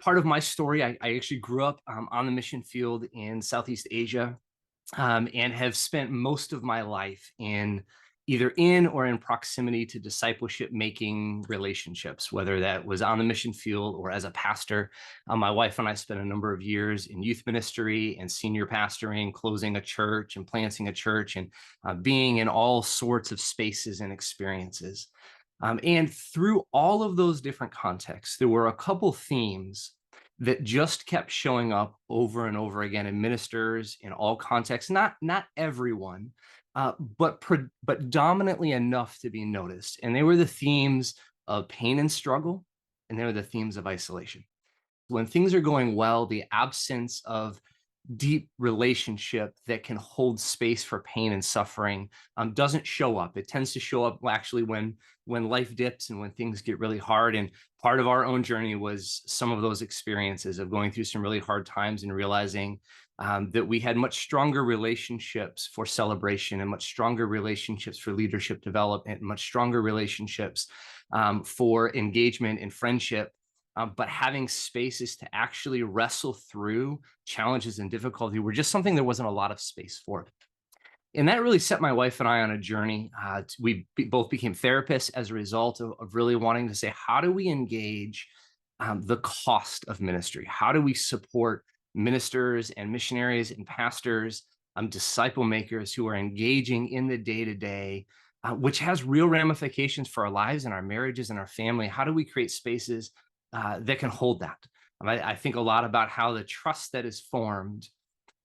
part of my story, I actually grew up on the mission field in Southeast Asia, and have spent most of my life in either in or in proximity to discipleship making relationships, whether that was on the mission field or as a pastor. My wife and I spent a number of years in youth ministry and senior pastoring, closing a church and planting a church, and being in all sorts of spaces and experiences. And through all of those different contexts, there were a couple themes that just kept showing up over and over again in ministers in all contexts. Not everyone, but dominantly enough to be noticed. And they were the themes of pain and struggle, and they were the themes of isolation. When things are going well, the absence of deep relationship that can hold space for pain and suffering doesn't show up. It tends to show up actually when life dips and when things get really hard. And part of our own journey was some of those experiences of going through some really hard times and realizing that we had much stronger relationships for celebration and much stronger relationships for leadership development, and much stronger relationships for engagement and friendship, but having spaces to actually wrestle through challenges and difficulty were just something there wasn't a lot of space for. And that really set my wife and I on a journey. Both became therapists as a result of really wanting to say, how do we engage the cost of ministry? How do we support ministers and missionaries and pastors, disciple makers who are engaging in the day to day, which has real ramifications for our lives and our marriages and our family? How do we create spaces that can hold that? I think a lot about how the trust that is formed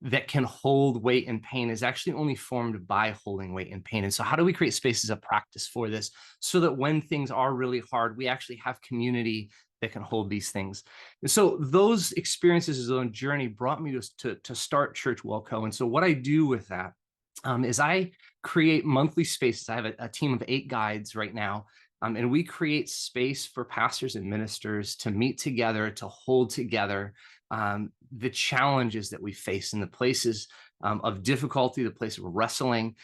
that can hold weight and pain is actually only formed by holding weight and pain. And so how do we create spaces of practice for this so that when things are really hard, we actually have community that can hold these things? And so those experiences, his own journey, brought me to start Church Wilco. And so what I do with that is I create monthly spaces. I have a team of 8 guides right now. And we create space for pastors and ministers to meet together, to hold together the challenges that we face in the places of difficulty, the place of wrestling,